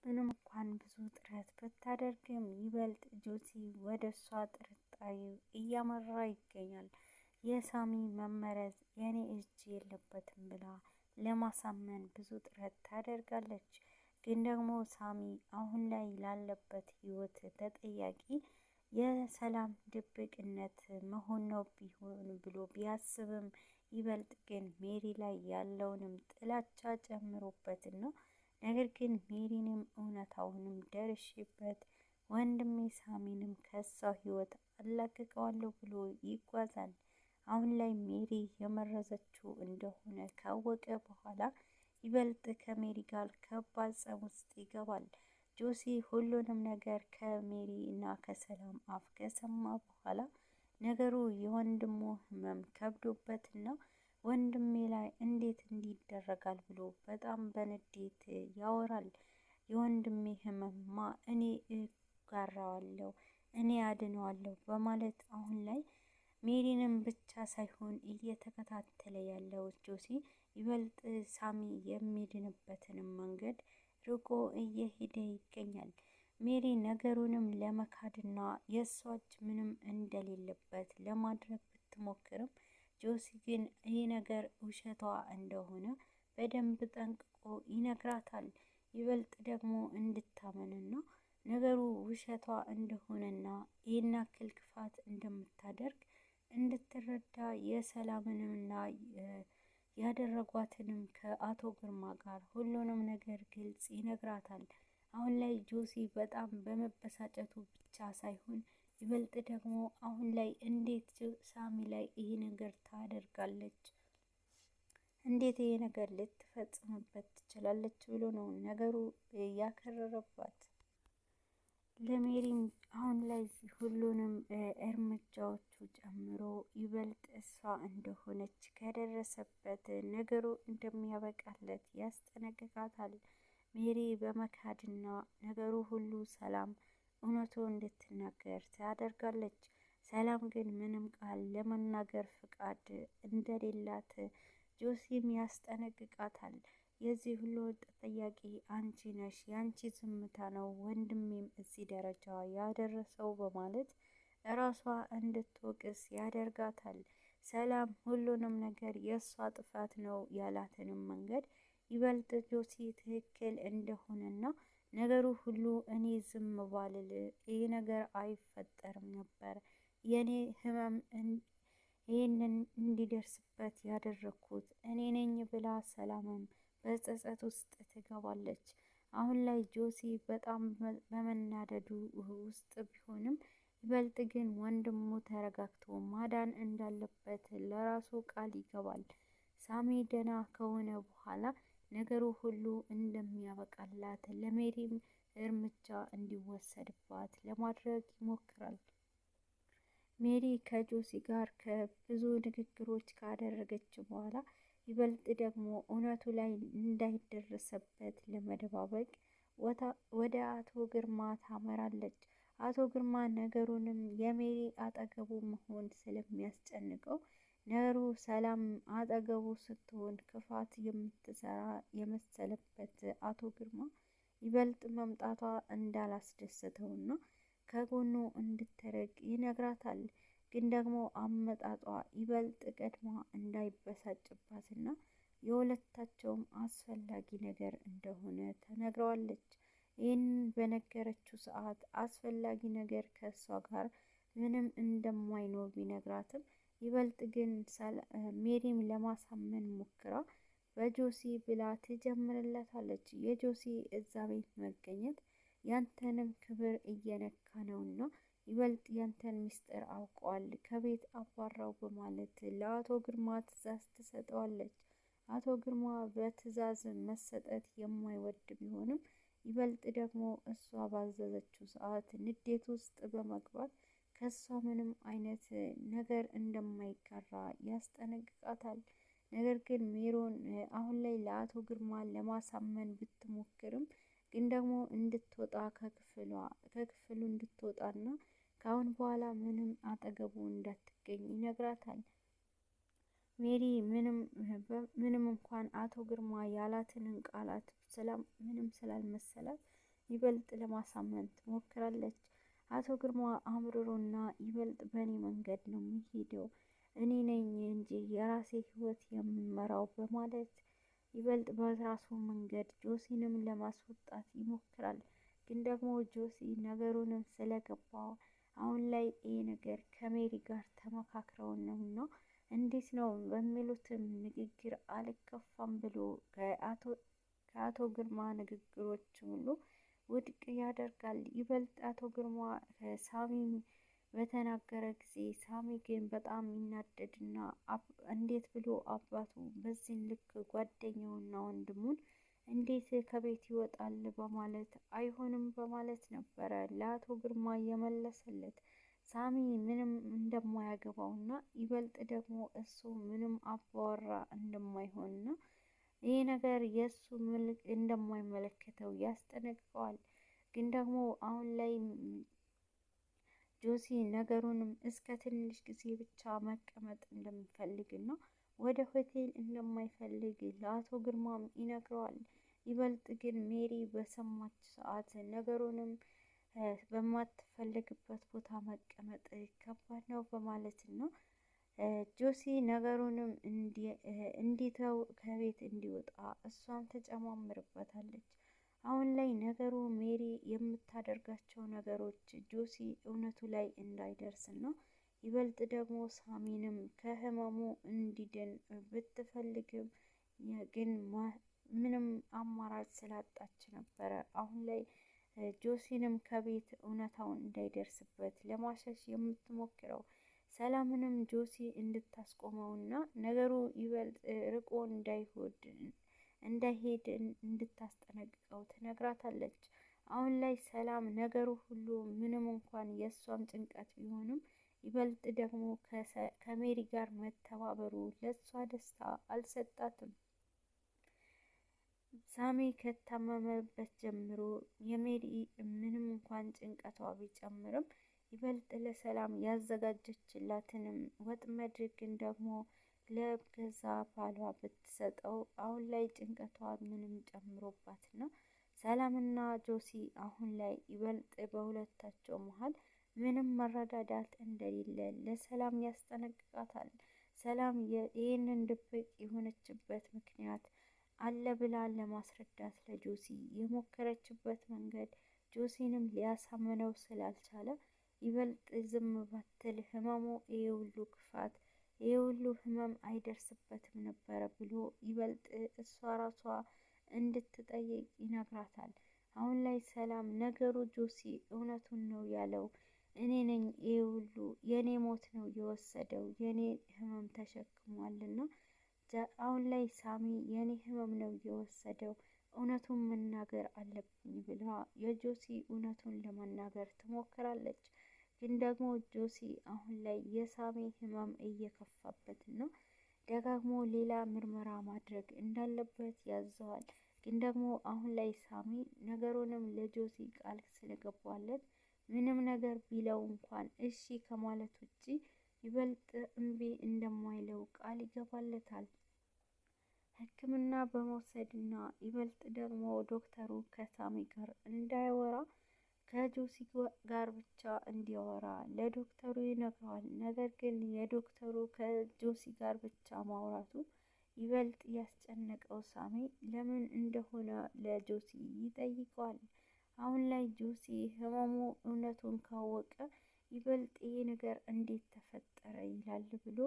ምንም እንኳን ብዙ ጥረት ብታደርግም ይበልጥ ጆሲ ወደ እሷ ጥርጣሬው እያመራ ይገኛል። የሳሚ መመረዝ የኔ እጅ የለበትም ብላ ለማሳመን ብዙ ጥረት ታደርጋለች። ግን ደግሞ ሳሚ አሁን ላይ ላለበት ህይወት ተጠያቂ የሰላም ድብቅነት መሆን ነው ቢሆን ብሎ ቢያስብም ይበልጥ ግን ሜሪ ላይ ያለውንም ጥላቻ ጨምሮበትና ነገር ግን ሜሪንም እውነታውንም ደርሼበት ወንድሜ ሳሚንም ከሷ ህይወት አላቅቀዋለሁ ብሎ ይጓዛል። አሁን ላይ ሜሪ የመረዘችው እንደሆነ ካወቀ በኋላ ይበልጥ ከሜሪ ጋር ከባድ ጸብ ውስጥ ይገባል። ጆሲ ሁሉንም ነገር ከሜሪ እና ከሰላም አፍ ከሰማ በኋላ ነገሩ የወንድሙ ህመም ከብዶበትና ወንድሜ ላይ እንዴት እንዲደረጋል ብሎ በጣም በንዴት ያወራል። የወንድሜ ህመምማ እኔ እጋራዋለሁ፣ እኔ አድነዋለሁ በማለት አሁን ላይ ሜሪንም ብቻ ሳይሆን እየተከታተለ ያለው ጆሲ ይበልጥ ሳሚ የሚድንበትንም መንገድ ርቆ እየሄደ ይገኛል። ሜሪ ነገሩንም ለመካድና የእሷ እጅ ምንም እንደሌለበት ለማድረግ ብትሞክርም ጆሲ ግን ይህ ነገር ውሸቷ እንደሆነ በደንብ ጠንቅቆ ይነግራታል። ይበልጥ ደግሞ እንድታመንና ነገሩ ውሸቷ እንደሆነና ይህን ያክል ክፋት እንደምታደርግ እንድትረዳ የሰላምንምና ያደረጓትንም ከአቶ ግርማ ጋር ሁሉንም ነገር ግልጽ ይነግራታል። አሁን ላይ ጆሲ በጣም በመበሳጨቱ ብቻ ሳይሆን ይበልጥ ደግሞ አሁን ላይ እንዴት ሳሚ ላይ ይሄ ነገር ታደርጋለች፣ እንዴት ይሄ ነገር ልትፈጽምበት ትችላለች ብሎ ነው ነገሩ ያከረረባት። ለሜሪም አሁን ላይ ሁሉንም እርምጃዎቹ ጨምሮ ይበልጥ እሷ እንደሆነች ከደረሰበት ነገሩ እንደሚያበቃለት ያስጠነቅቃታል። ሜሪ በመካድና ነገሩ ሁሉ ሰላም እውነቱ እንድትናገር ታደርጋለች። ሰላም ግን ምንም ቃል ለመናገር ፍቃድ እንደሌላት ጆሲም ያስጠነቅቃታል። የዚህ ሁሉ ተጠያቂ አንቺ ነሽ፣ የአንቺ ዝምታ ነው ወንድሜም እዚህ ደረጃ ያደረሰው በማለት እራሷ እንድትወቅስ ያደርጋታል። ሰላም ሁሉንም ነገር የእሷ ጥፋት ነው ያላትንም መንገድ ይበልጥ ጆሲ ትክክል እንደሆነና ነገሩ ሁሉ እኔ ዝም ባልል ይህ ነገር አይፈጠርም ነበር፣ የኔ ህመም ይህንን እንዲደርስበት ያደረኩት እኔ ነኝ ብላ ሰላምም በጸጸት ውስጥ ትገባለች። አሁን ላይ ጆሲ በጣም በመናደዱ ውስጥ ቢሆንም ይበልጥ ግን ወንድሙ ተረጋግቶ ማዳን እንዳለበት ለራሱ ቃል ይገባል። ሳሚ ደህና ከሆነ በኋላ ነገሩ ሁሉ እንደሚያበቃላት ለሜሪም እርምጃ እንዲወሰድባት ለማድረግ ይሞክራል። ሜሪ ከጆሲ ጋር ከብዙ ንግግሮች ካደረገች በኋላ ይበልጥ ደግሞ እውነቱ ላይ እንዳይደረሰበት ለመደባበቅ ወደ አቶ ግርማ ታመራለች። አቶ ግርማ ነገሩንም የሜሪ አጠገቡ መሆን ስለሚያስጨንቀው ነገሩ ሰላም አጠገቡ ስትሆን ክፋት የምትሰራ የመሰለበት አቶ ግርማ ይበልጥ መምጣቷ እንዳላስደሰተውና ከጎኑ እንድትርቅ ይነግራታል። ግን ደግሞ አመጣጧ ይበልጥ ቀድማ እንዳይበሳጭባትና የሁለታቸውም አስፈላጊ ነገር እንደሆነ ተነግረዋለች። ይህን በነገረችው ሰዓት አስፈላጊ ነገር ከእሷ ጋር ምንም እንደማይኖር ቢነግራትም ይበልጥ ግን ሜሪም ለማሳመን ሞክራ በጆሲ ብላ ትጀምርለታለች። የጆሲ እዛ ቤት መገኘት ያንተንም ክብር እየነካ ነውና ይበልጥ ያንተን ሚስጥር አውቀዋል፣ ከቤት አባራው በማለት ለአቶ ግርማ ትዕዛዝ ትሰጠዋለች። አቶ ግርማ በትዕዛዝ መሰጠት የማይወድ ቢሆንም ይበልጥ ደግሞ እሷ ባዘዘችው ሰዓት ንዴት ውስጥ በመግባት ከሷ ምንም አይነት ነገር እንደማይጋራ ያስጠነቅቃታል። ነገር ግን ሜሮን አሁን ላይ ለአቶ ግርማ ለማሳመን ብትሞክርም ግን ደግሞ እንድትወጣ ከክፍሉ እንድትወጣና ካሁን በኋላ ምንም አጠገቡ እንዳትገኝ ይነግራታል። ሜሪ ምንም እንኳን አቶ ግርማ ያላትንን ቃላት ምንም ስላልመሰላት ይበልጥ ለማሳመን ትሞክራለች። አቶ ግርማ አምርሮና ይበልጥ በእኔ መንገድ ነው የሚሄደው፣ እኔ ነኝ እንጂ የራሴ ህይወት የምመራው በማለት ይበልጥ በራሱ መንገድ ጆሲንም ለማስወጣት ይሞክራል። ግን ደግሞ ጆሲ ነገሩንም ስለገባው አሁን ላይ ይህ ነገር ከሜሪ ጋር ተመካክረው ነውና እንዴት ነው በሚሉትም ንግግር አልከፋም ብሎ ከአቶ ግርማ ንግግሮች ሁሉ ውድቅ ያደርጋል። ይበልጥ አቶ ግርማ ሳሚ በተናገረ ጊዜ ሳሚ ግን በጣም ይናደድና እንዴት ብሎ አባቱ በዚህ ልክ ጓደኛውና ወንድሙን እንዴት ከቤት ይወጣል በማለት አይሆንም በማለት ነበረ ለአቶ ግርማ የመለሰለት። ሳሚ ምንም እንደማያገባውና ይበልጥ ደግሞ እሱ ምንም አባወራ እንደማይሆንና ይሄ ነገር የእሱ ምልክ እንደማይመለከተው ያስጠነቅቀዋል። ግን ደግሞ አሁን ላይ ጆሲ ነገሩንም እስከ ትንሽ ጊዜ ብቻ መቀመጥ እንደሚፈልግና ወደ ሆቴል እንደማይፈልግ ለአቶ ግርማም ይነግረዋል። ይበልጥ ግን ሜሪ በሰማች ሰዓት ነገሩንም በማትፈልግበት ቦታ መቀመጥ ከባድ ነው በማለት ነው ጆሲ ነገሩንም እንዲተው ከቤት እንዲወጣ እሷም ተጨማምርበታለች። አሁን ላይ ነገሩ ሜሪ የምታደርጋቸው ነገሮች ጆሲ እውነቱ ላይ እንዳይደርስና ይበልጥ ደግሞ ሳሚንም ከህመሙ እንዲድን ብትፈልግም ግን ምንም አማራጭ ስላጣች ነበረ አሁን ላይ ጆሲንም ከቤት እውነታውን እንዳይደርስበት ለማሸሽ የምትሞክረው። ሰላምንም ጆሲ እንድታስቆመውና ነገሩ ይበልጥ ርቆ እንዳይሄድ እንድታስጠነቅቀው ትነግራታለች። አሁን ላይ ሰላም ነገሩ ሁሉ ምንም እንኳን የእሷም ጭንቀት ቢሆንም ይበልጥ ደግሞ ከሜሪ ጋር መተባበሩ ለእሷ ደስታ አልሰጣትም። ሳሚ ከታመመበት ጀምሮ የሜሪ ምንም እንኳን ጭንቀቷ ቢጨምርም ይበልጥ ለሰላም ያዘጋጀችላትንም ወጥመድ ግን ደግሞ ለገዛ ባሏ ብትሰጠው አሁን ላይ ጭንቀቷ ምንም ጨምሮባትና ሰላምና ጆሲ አሁን ላይ ይበልጥ በሁለታቸው መሀል ምንም መረዳዳት እንደሌለ ለሰላም ያስጠነቅቃታል። ሰላም ይህንን ድብቅ የሆነችበት ምክንያት አለ ብላ ለማስረዳት ለጆሲ የሞከረችበት መንገድ ጆሲንም ሊያሳምነው ስላልቻለ ይበልጥ ዝም ባትል ህመሙ ይሄ ሁሉ ክፋት ይሄ ሁሉ ህመም አይደርስበትም ነበረ ብሎ ይበልጥ እሷ ራሷ እንድትጠይቅ ይነግራታል። አሁን ላይ ሰላም ነገሩ ጆሲ እውነቱን ነው ያለው እኔ ነኝ፣ ይሄ ሁሉ የኔ ሞት ነው የወሰደው፣ የኔ ህመም ተሸክሟልና አሁን ላይ ሳሚ የኔ ህመም ነው የወሰደው፣ እውነቱን መናገር አለብኝ ብላ የጆሲ እውነቱን ለመናገር ትሞክራለች። ግን ደግሞ ጆሲ አሁን ላይ የሳሚ ህመም እየከፋበት ነው፣ ደጋግሞ ሌላ ምርመራ ማድረግ እንዳለበት ያዘዋል። ግን ደግሞ አሁን ላይ ሳሚ ነገሩንም ለጆሲ ቃል ስለገባለት ምንም ነገር ቢለው እንኳን እሺ ከማለት ውጪ ይበልጥ እምቢ እንደማይለው ቃል ይገባለታል። ሕክምና በመውሰድና ይበልጥ ደግሞ ዶክተሩ ከሳሚ ጋር እንዳያወራ ከጆሲ ጋር ብቻ እንዲያወራ ለዶክተሩ ይነግረዋል። ነገር ግን የዶክተሩ ከጆሲ ጋር ብቻ ማውራቱ ይበልጥ ያስጨነቀው ሳሚ ለምን እንደሆነ ለጆሲ ይጠይቀዋል። አሁን ላይ ጆሲ ህመሙ እውነቱን ካወቀ ይበልጥ ይሄ ነገር እንዴት ተፈጠረ ይላል ብሎ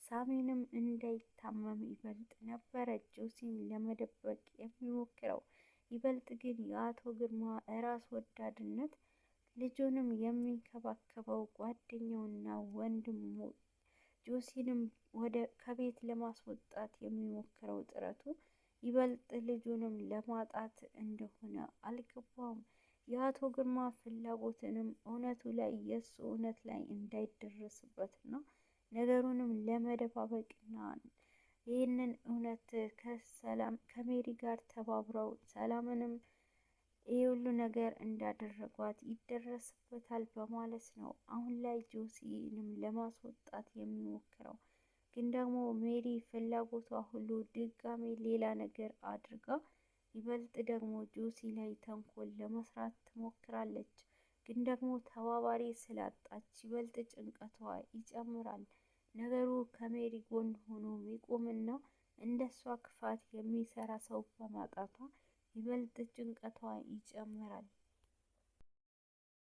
ሳሚንም እንዳይታመም ይበልጥ ነበረ ጆሲን ለመደበቅ የሚሞክረው። ይበልጥ ግን የአቶ ግርማ ራስ ወዳድነት ልጁንም የሚንከባከበው ጓደኛውና ወንድሙ ጆሲንም ከቤት ለማስወጣት የሚሞክረው ጥረቱ ይበልጥ ልጁንም ለማጣት እንደሆነ አልገባውም። የአቶ ግርማ ፍላጎትንም እውነቱ ላይ የእሱ እውነት ላይ እንዳይደረስበትና ነገሩንም ለመደባበቅና ይህንን እውነት ከሜሪ ጋር ተባብረው ሰላምንም ይህ ሁሉ ነገር እንዳደረጓት ይደረስበታል በማለት ነው አሁን ላይ ጆሲንም ለማስወጣት የሚሞክረው። ግን ደግሞ ሜሪ ፍላጎቷ ሁሉ ድጋሜ ሌላ ነገር አድርጋ ይበልጥ ደግሞ ጆሲ ላይ ተንኮል ለመስራት ትሞክራለች። ግን ደግሞ ተባባሪ ስላጣች ይበልጥ ጭንቀቷ ይጨምራል። ነገሩ ከሜሪ ጎን ሆኖ ሚቆምና እንደሷ ክፋት የሚሰራ ሰው በማጣቷ ይበልጥ ጭንቀቷ ይጨምራል።